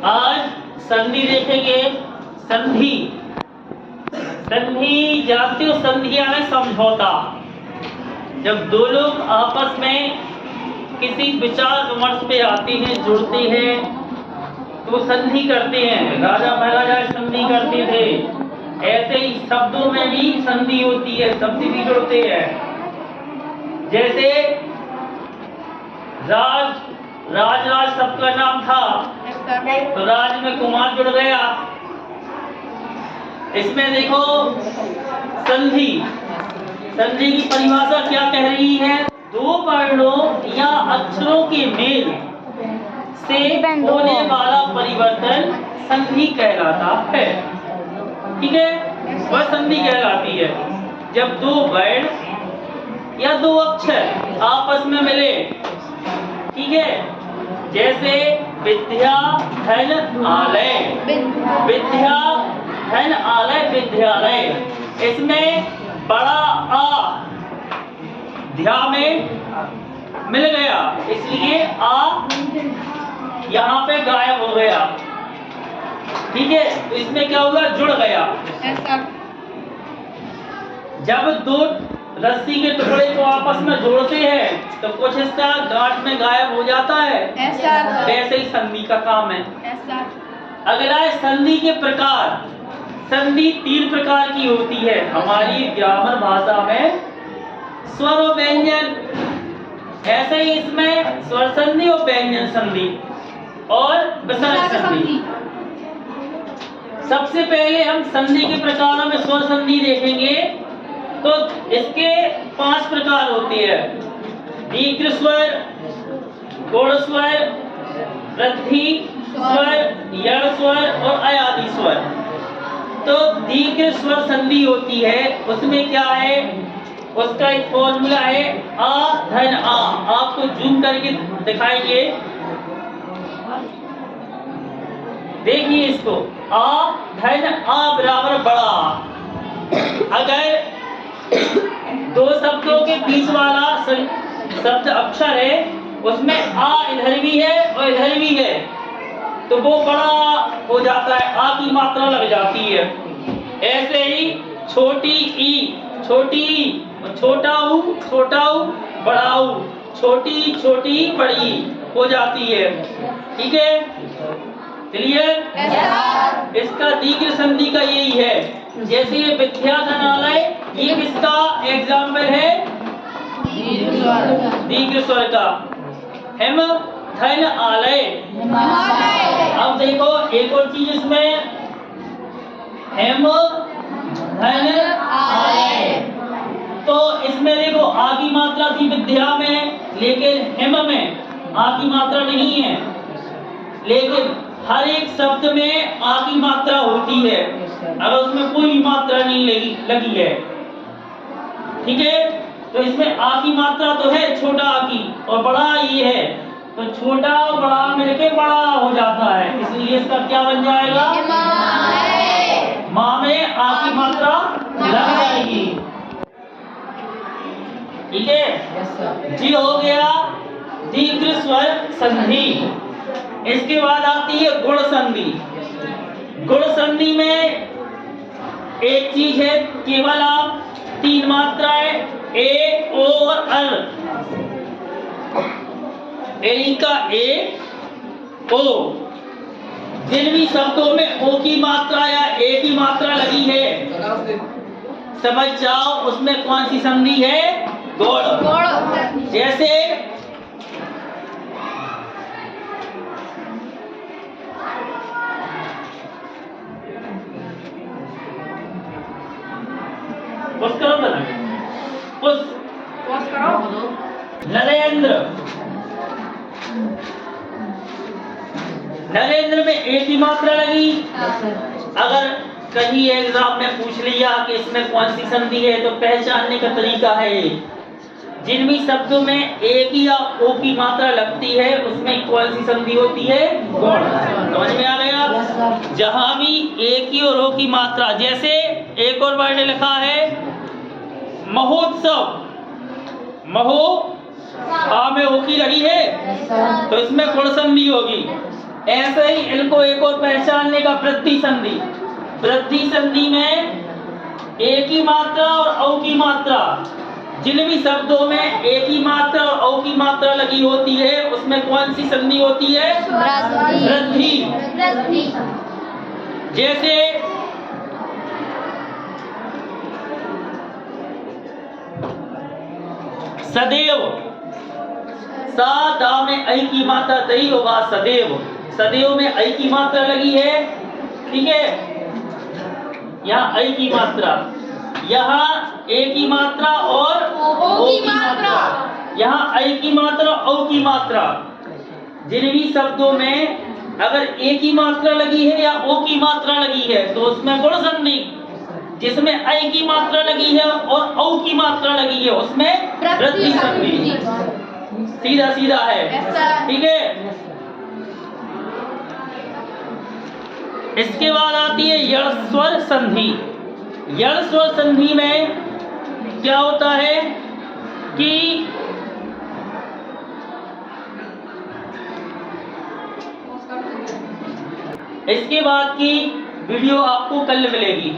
आज संधि देखेंगे। संधि संधि जानते हो, संधि है समझौता। जब दो लोग आपस में किसी विचार विमर्श पे आते हैं, जुड़ते हैं, तो संधि करते हैं। राजा महाराजा संधि करते थे। ऐसे ही शब्दों में भी संधि होती है, शब्द भी जुड़ते हैं। जैसे राज शब्द का नाम था, तो राज में कुमार जुड़ गया। इसमें देखो संधि की परिभाषा क्या कह रही है? दो वर्णों या अक्षरों के मेल से होने वाला परिवर्तन संधि कहलाता है। ठीक है, वह संधि कहलाती है जब दो वर्ण या दो अक्षर आपस में मिले। ठीक है, जैसे विद्या धन आलय, विद्या धन आलय, विद्यालय। इसमें बड़ा आ ध्या में मिल गया, इसलिए आ यहाँ पे गायब हो गया। ठीक है, तो इसमें क्या हुआ? जुड़ गया। जब दो रस्सी के टुकड़े को आपस में जोड़ते हैं तो कुछ हिस्सा गांठ में गायब हो जाता है। वैसे ही संधि का काम है। अगला है संधि के प्रकार। संधि 3 प्रकार की होती है हमारी ग्रामर भाषा में। स्वर और व्यंजन, ऐसे ही इसमें स्वर संधि और व्यंजन संधि और विसर्ग संधि। सबसे पहले हम संधि के प्रकारों में स्वर संधि देखेंगे। तो इसके 5 प्रकार होते हैं। दीर्घ स्वर, गुण स्वर, वृद्धि स्वर, यण स्वर और अयादि स्वर। तो दीर्घ स्वर संधि होती है, उसमें क्या है? उसका एक फॉर्मूला है आ धन आ। आपको जूम करके दिखाएंगे, देखिए इसको। आ धन आ बराबर बड़ा। अगर दो शब्दों के बीच वाला शब्द अक्षर है, उसमें आ इधर भी है और इधर भी है, तो वो बड़ा हो जाता है, आ की मात्रा लग जाती है। ऐसे ही छोटी ई, छोटा ऊ, बड़ा ऊ, छोटी बड़ी हो जाती है। ठीक है, क्लियर? इसका दीर्घ संधि का यही है। जैसे ये विद्या धनालय, ये किसका एग्जाम्पल है? दीर्घ स्वर का। हेम धन आलय। अब देखो एक और चीज इसमें, हेम धन आलय। तो इसमें देखो आ की मात्रा थी विद्या में, लेकिन हेम में आ की मात्रा नहीं है। लेकिन हर एक शब्द में आ की मात्रा होती है, अगर उसमें कोई भी मात्रा नहीं लगी है। ठीक है, तो इसमें आ की मात्रा तो है छोटा आ की, और बड़ा ये है, तो छोटा और बड़ा मिलके बड़ा हो जाता है, इसलिए इसका क्या बन जाएगा? माँ में आ की मात्रा लग जाएगी। ठीक है, जी हो गया दीर्घ स्वर संधि। इसके बाद आती है गुण संधि। गुण संधि में एक चीज है, केवल आप 3 मात्राएं ए, ओ और अर। ए का ए, ओ। जिन भी शब्दों में ओ की मात्रा या ए की मात्रा लगी है, समझ जाओ उसमें कौन सी संधि है? गुण। जैसे नरेंद्र में ए की मात्रा लगी। अगर कहीं एग्जाम में पूछ लिया कि इसमें कौन सी संधि है, तो पहचानने का तरीका है, जिन भी शब्दों में ए की या ओ की मात्रा लगती है उसमें कौन सी संधि होती है? गुण। समझ में आ गया? जहां भी ए की और ओ की मात्रा, जैसे एक और वर्ड लिखा है महोत्सव, महो आ में ओ की लगी है, तो इसमें गुण संधि होगी। ऐसे ही इनको एक और पहचानने का वृद्धि संधि। वृद्धि संधि में एक ही मात्रा और औ की मात्रा, जिन भी शब्दों में एक ही मात्रा और औ की मात्रा लगी होती है उसमें कौन सी संधि होती है? वृद्धि। जैसे सदैव, सा दा में ऐ की मात्रा दई होगा सदैव। सदैव में ऐ की मात्रा लगी है, ठीक है, यहाँ ऐ की मात्रा, यहाँ ए की मात्रा और ओ की मात्रा, यहाँ ऐ की मात्रा औ की मात्रा। जिन भी शब्दों में अगर ए की मात्रा लगी है या ओ की मात्रा लगी है तो उसमें गुण संधि, जिसमें ऐ की मात्रा लगी है और औ की मात्रा लगी है उसमें वृद्धि संधि। सीधा सीधा है, ठीक है। इसके बाद आती है यण स्वर संधि। यण स्वर संधि में क्या होता है कि इसके बाद की वीडियो आपको कल मिलेगी।